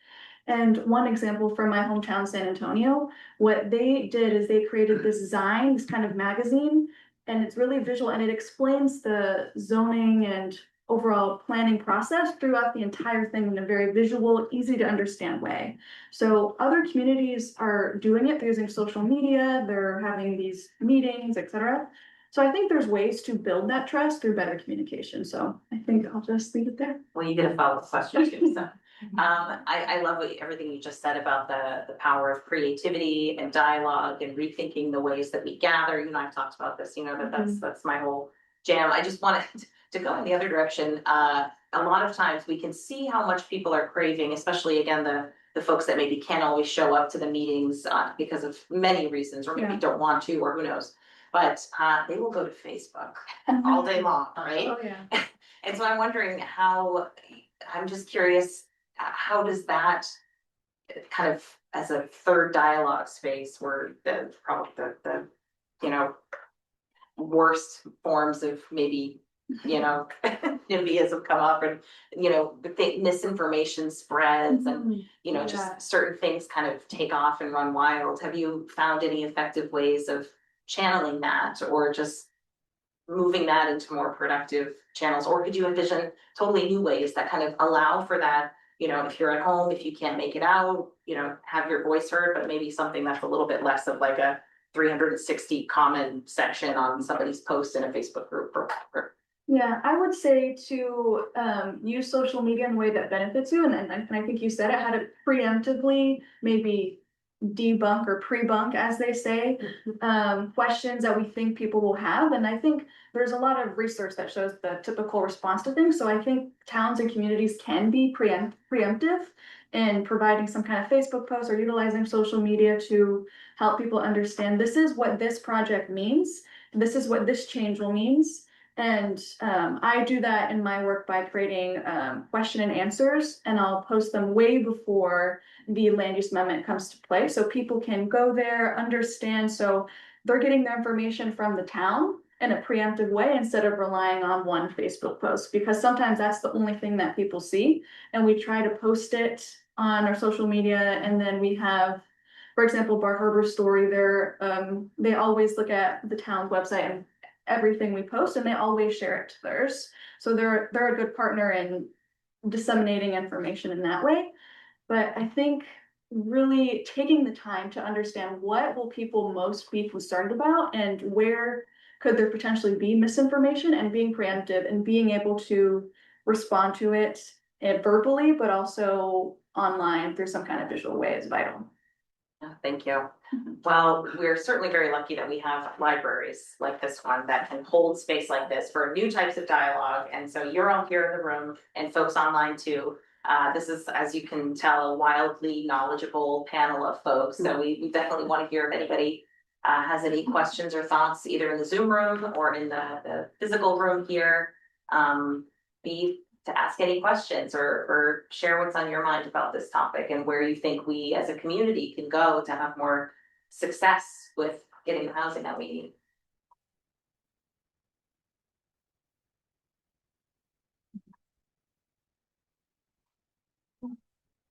And one example from my hometown, San Antonio, what they did is they created this Zine, this kind of magazine, and it's really visual, and it explains the zoning and overall planning process throughout the entire thing in a very visual, easy to understand way. So other communities are doing it, they're using social media, they're having these meetings, etc. So I think there's ways to build that trust through better communication. So I think I'll just leave it there. Well, you get a follow-up question too, so. I love everything you just said about the power of creativity and dialogue and rethinking the ways that we gather. You and I've talked about this, that's my whole jam. I just wanted to go in the other direction. A lot of times we can see how much people are craving, especially again, the folks that maybe can't always show up to the meetings because of many reasons, or maybe don't want to, or who knows. But they will go to Facebook all day long, right? Oh, yeah. And so I'm wondering I'm just curious, how does that kind of as a third dialogue space where probably the worst forms of maybe, NIMBYs have come up, and, the misinformation spreads and, just certain things kind of take off and run wild. Have you found any effective ways of channeling that, or just moving that into more productive channels? Or could you envision totally new ways that kind of allow for that, if you're at home, if you can't make it out, have your voice heard, but maybe something that's a little bit less of like a 360 comment section on somebody's post in a Facebook group or whatever? Yeah, I would say to use social media in a way that benefits you, and I think you said it, how to preemptively maybe debunk or pre-bunk, as they say, questions that we think people will have. And I think there's a lot of research that shows the typical response to things. So I think towns and communities can be preemptive in providing some kind of Facebook post or utilizing social media to help people understand this is what this project means. This is what this change will means. And I do that in my work by creating question and answers, and I'll post them way before the land use amendment comes to play. So people can go there, understand, so they're getting their information from the town in a preemptive way instead of relying on one Facebook post, because sometimes that's the only thing that people see. And we try to post it on our social media, and then we have, for example, Bar Harbor Story, they always look at the town's website and everything we post, and they always share it to theirs. So they're a good partner in disseminating information in that way. But I think really taking the time to understand what will people most be concerned about and where could there potentially be misinformation, and being preemptive and being able to respond to it verbally, but also online through some kind of visual way is vital. Thank you. Well, we're certainly very lucky that we have libraries like this one that can hold space like this for new types of dialogue. And so you're all here in the room, and folks online too. This is, as you can tell, a wildly knowledgeable panel of folks. So we definitely want to hear if anybody has any questions or thoughts, either in the Zoom room or in the physical room here. be to ask any questions or share what's on your mind about this topic and where you think we as a community can go to have more success with getting the housing that we need.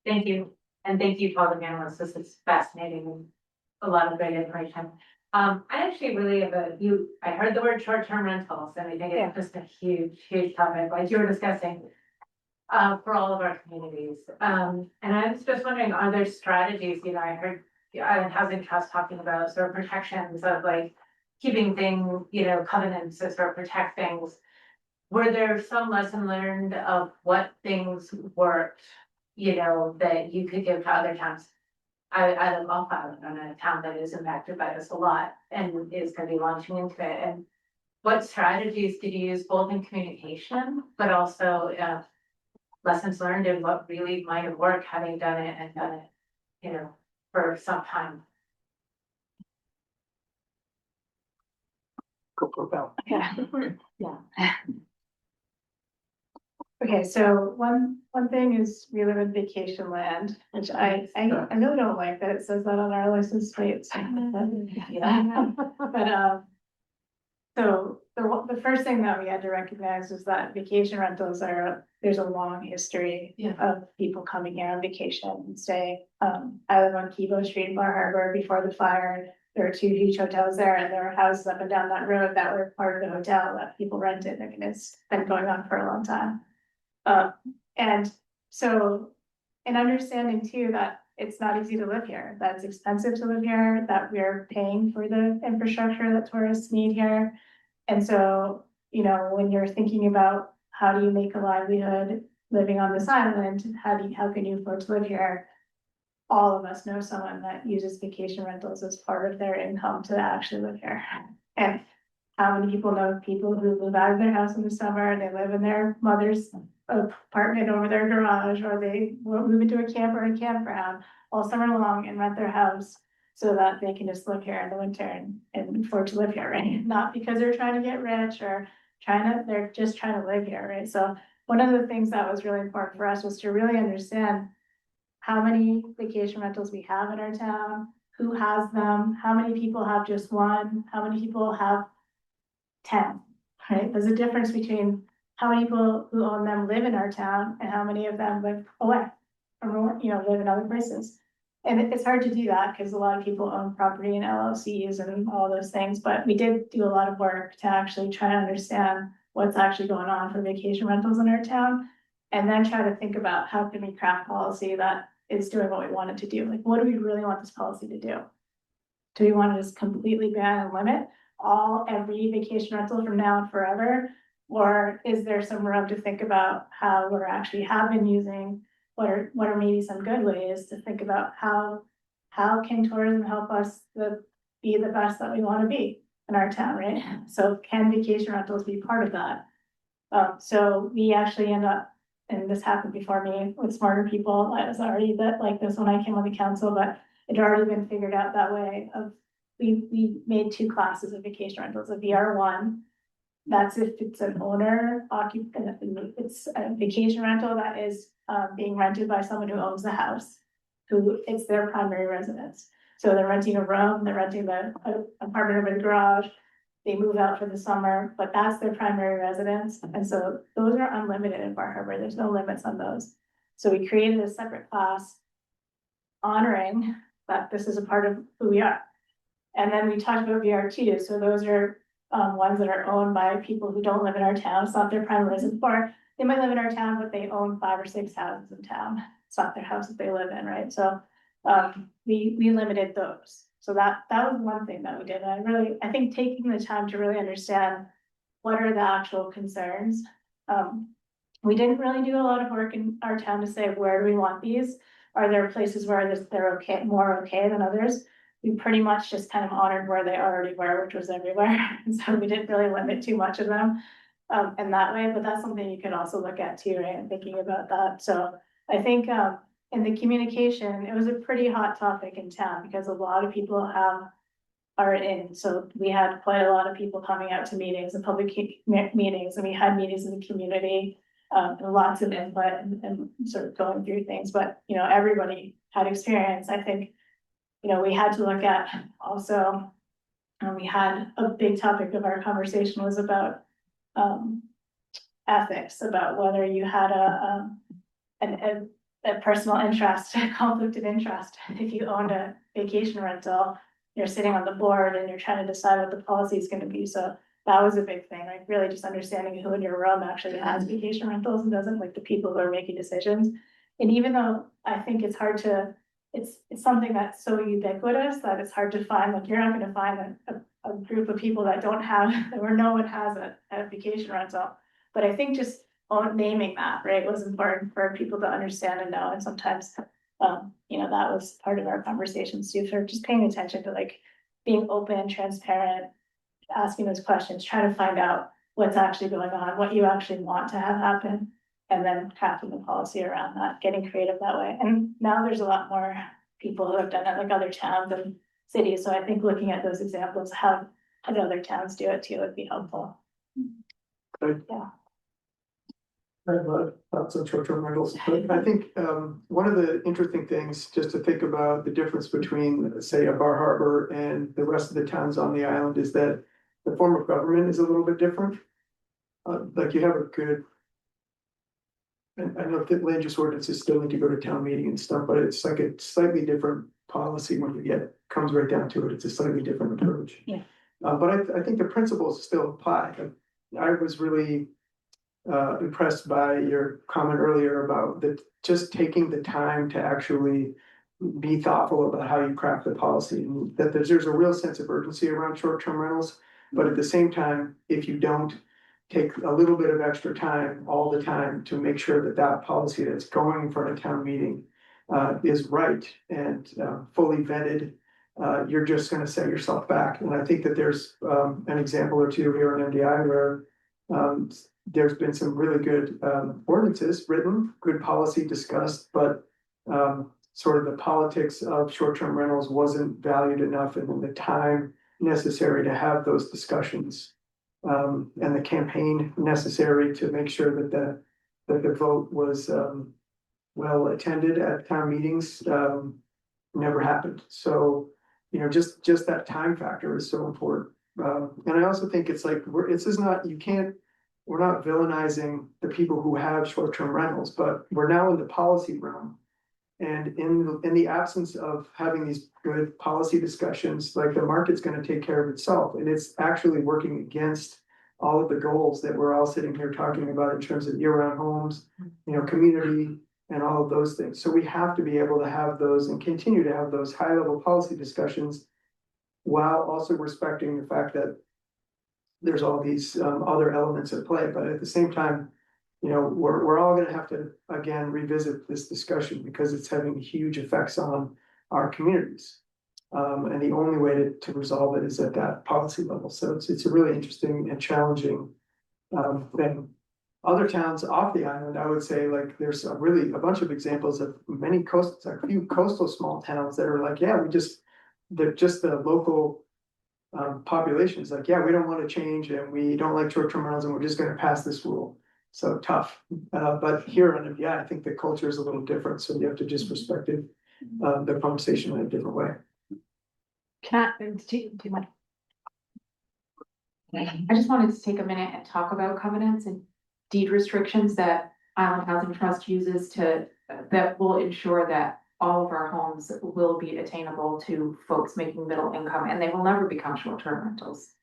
Thank you, and thank you to all the panelists, this is fascinating and a lot of great information. I actually really have I heard the word short-term rentals, and I think it's just a huge, huge topic, like you were discussing. For all of our communities, and I was just wondering, are there strategies, I heard Housing Trust talking about sort of protections of like keeping things, covenants to sort of protect things. Were there some lesson learned of what things worked, that you could give to other towns? I live off island on a town that is impacted by this a lot and is gonna be launching into it. And what strategies did you use both in communication, but also lessons learned and what really might have worked having done it, for some time? Go propel. Yeah. Okay, so one thing is we live in vacation land, which I really don't like that it says that on our license plates. Yeah. But so the first thing that we had to recognize was that vacation rentals there's a long history of people coming here on vacation and staying. I live on Kibo Street in Bar Harbor before the fire. There are 2 huge hotels there, and there are houses up and down that road that were part of the hotel that people rented. I mean, it's been going on for a long time. And so, and understanding too that it's not easy to live here, that it's expensive to live here, that we're paying for the infrastructure that tourists need here. And so, when you're thinking about how do you make a livelihood living on this island, how can you afford to live here? All of us know someone that uses vacation rentals as part of their income to actually live here. And how many people know people who move out of their house in the summer and they live in their mother's apartment over their garage, or they move into a camper and campground all summer long and rent their house so that they can just live here in the winter and afford to live here, right? Not because they're trying to get rich or they're just trying to live here, right? So one of the things that was really important for us was to really understand how many vacation rentals we have in our town, who has them, how many people have just one, how many people have 10, right? There's a difference between how many people who own them live in our town and how many of them live away or, live in other places. And it's hard to do that because a lot of people own property in LLCs and all those things, but we did do a lot of work to actually try to understand what's actually going on for vacation rentals in our town. And then try to think about how can we craft policy that is doing what we want it to do? Like, what do we really want this policy to do? Do we want to just completely ban and limit every vacation rental from now and forever? Or is there some room to think about how we're actually have been using, what are maybe some good ways to think about how can tourism help us be the best that we want to be in our town, right? So can vacation rentals be part of that? So we actually end up, and this happened before me with smarter people. I was already like this when I came on the council, but it had already been figured out that way. We made 2 classes of vacation rentals, a VR1. That's if it's an owner occupant, it's a vacation rental that is being rented by someone who owns the house, who it's their primary residence. So they're renting a room, they're renting the apartment over the garage, they move out for the summer, but that's their primary residence. And so those are unlimited in Bar Harbor. There's no limits on those. So we created a separate class honoring that this is a part of who we are. And then we talked about VR2. So those are ones that are owned by people who don't live in our town. It's not their primary residence, or they might live in our town, but they own 5 or 6 houses in town. It's not their house that they live in, right? So we limited those. So that was one thing that we did. And I think taking the time to really understand what are the actual concerns. We didn't really do a lot of work in our town to say, where do we want these? Are there places where they're okay, more okay than others? We pretty much just kind of honored where they already were, which was everywhere. And so we didn't really limit too much of them in that way, but that's something you could also look at too, right? And thinking about that. So I think in the communication, it was a pretty hot topic in town because a lot of people are in. So we had quite a lot of people coming out to meetings and public meetings, and we had meetings in the community. lots of input and sort of going through things, but, you know, everybody had experience. I think, you know, we had to look at also, we had a big topic of our conversation was about, ethics, about whether you had a personal interest, a conflict of interest. If you owned a vacation rental, you're sitting on the board and you're trying to decide what the policy is gonna be, so that was a big thing, like really just understanding who in your room actually has vacation rentals and doesn't, like the people who are making decisions. And even though I think it's hard to, it's something that's so ubiquitous that it's hard to find, like, you're not gonna find a group of people that don't have, or no one has a vacation rental. But I think just naming that, right, was important for people to understand and know, and sometimes, you know, that was part of our conversations too, for just paying attention to like being open, transparent, asking those questions, trying to find out what's actually going on, what you actually want to have happen, and then crafting the policy around that, getting creative that way. And now there's a lot more people who have done it, like other towns and cities, so I think looking at those examples, how other towns do it too would be helpful. Good. Yeah. I have thoughts on short-term rentals, but I think one of the interesting things just to think about the difference between, say, a Bar Harbor and the rest of the towns on the island is that the form of government is a little bit different. Like you have a good, and I know that land use ordinances still need to go to town meeting and stuff, but it's like a slightly different policy when you comes right down to it. It's a slightly different approach. Yeah. But I think the principles still apply. I was really impressed by your comment earlier about just taking the time to actually be thoughtful about how you craft the policy, and that there's a real sense of urgency around short-term rentals. But at the same time, if you don't take a little bit of extra time all the time to make sure that that policy that's going in front of town meeting is right and fully vetted, you're just gonna set yourself back. And I think that there's an example or two here in MDI where there's been some really good ordinances written, good policy discussed, but sort of the politics of short-term rentals wasn't valued enough, and then the time necessary to have those discussions and the campaign necessary to make sure that the vote was well attended at town meetings never happened. So, you know, just that time factor is so important. And I also think it's like, we're not villainizing the people who have short-term rentals, but we're now in the policy realm. And in the absence of having these good policy discussions, like the market's gonna take care of itself, and it's actually working against all of the goals that we're all sitting here talking about in terms of year-round homes, you know, community, and all of those things. So we have to be able to have those and continue to have those high-level policy discussions while also respecting the fact that there's all these other elements at play, but at the same time, you know, we're all gonna have to, again, revisit this discussion because it's having huge effects on our communities. And the only way to resolve it is at that policy level. So it's a really interesting and challenging thing. Other towns off the island, I would say, like, there's a bunch of examples of a few coastal small towns that are like, yeah, they're just the local population is like, yeah, we don't want to change and we don't like short-term rentals and we're just gonna pass this rule. So tough. But here on MDI, I think the culture is a little different, so you have to just respect it, the conversation in a different way. I just wanted to take a minute and talk about covenants and deed restrictions that Island Housing Trust uses that will ensure that all of our homes will be attainable to folks making middle income, and they will never become short-term rentals.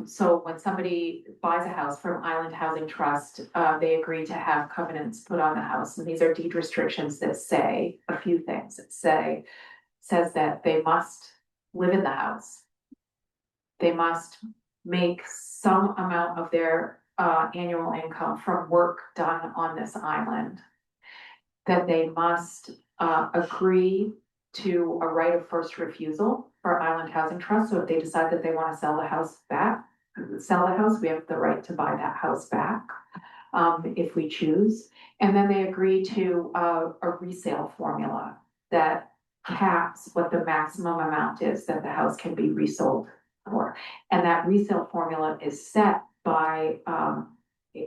So when somebody buys a house from Island Housing Trust, they agree to have covenants put on the house, and these are deed restrictions that say a few things. It says that they must live in the house. They must make some amount of their annual income from work done on this island. That they must agree to a right of first refusal for Island Housing Trust. So if they decide that they want to sell the house, we have the right to buy that house back if we choose. And then they agree to a resale formula that caps what the maximum amount is that the house can be resold for. And that resale formula is set by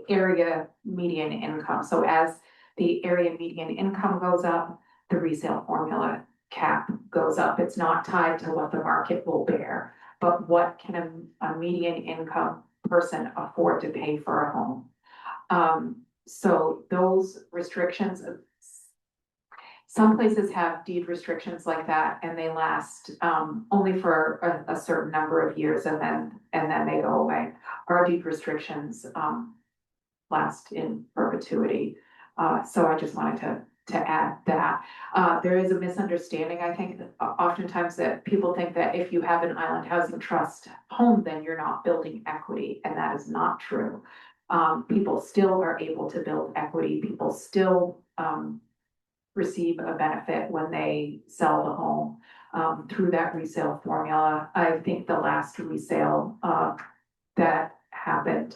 area median income. So as the area median income goes up, the resale formula cap goes up. It's not tied to what the market will bear, but what can a median income person afford to pay for a home? So those restrictions, some places have deed restrictions like that and they last only for a certain number of years and then they go away. Our deed restrictions last in perpetuity. So I just wanted to add that. There is a misunderstanding, I think, oftentimes that people think that if you have an Island Housing Trust home, then you're not building equity, and that is not true. People still are able to build equity. People still receive a benefit when they sell the home through that resale formula. I think the last resale that happened,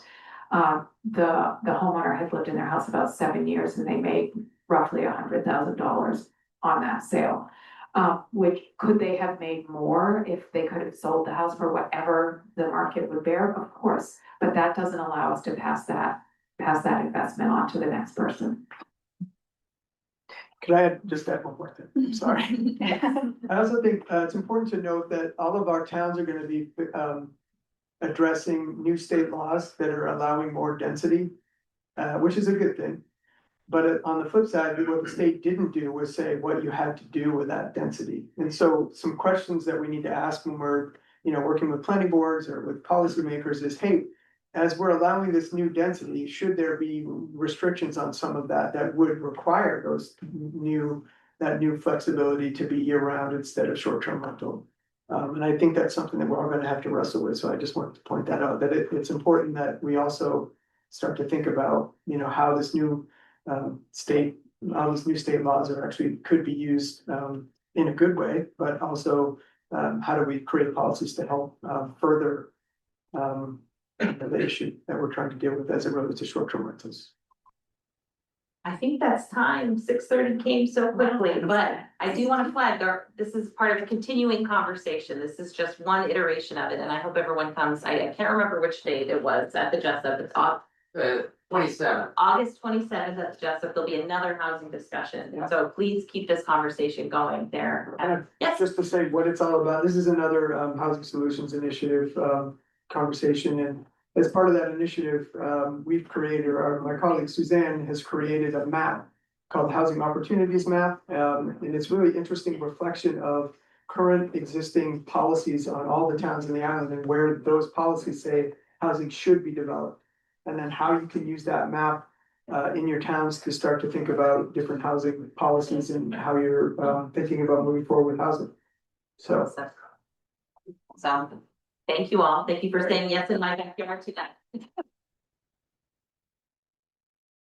the homeowner had lived in their house about 7 years and they made roughly $100,000 on that sale. Which could they have made more if they could have sold the house for whatever the market would bear? Of course, but that doesn't allow us to pass that investment on to the next person. Could I just add one more thing? I'm sorry. I also think it's important to note that all of our towns are gonna be addressing new state laws that are allowing more density, which is a good thing. But on the flip side, what the state didn't do was say what you had to do with that density. And so some questions that we need to ask when we're, working with planning boards or with policymakers is, hey, as we're allowing this new density, should there be restrictions on some of that would require that new flexibility to be year round instead of short-term rental? And I think that's something that we're all gonna have to wrestle with. So I just wanted to point that out, that it's important that we also start to think about, how this new all these new state laws are actually could be used in a good way, but also how do we create policies to help further the issue that we're trying to deal with as it relates to short-term rentals. I think that's time. 6:30 came so quickly, but I do want to flag this is part of a continuing conversation. This is just one iteration of it, and I hope everyone comes. I can't remember which date it was at the Jesup. It's 27th. August 27th at the Jesup. There'll be another housing discussion. Yeah. So please keep this conversation going there. Yes. Just to say what it's all about, this is another Housing Solutions Initiative conversation, and as part of that initiative, we've created, or my colleague Suzanne has created a map called Housing Opportunities Map, and it's really interesting reflection of current existing policies on all the towns in the island and where those policies say housing should be developed, and then how you can use that map in your towns to start to think about different housing policies and how you're thinking about moving forward with housing. So. Thank you all. Thank you for saying yes in my backyard tonight.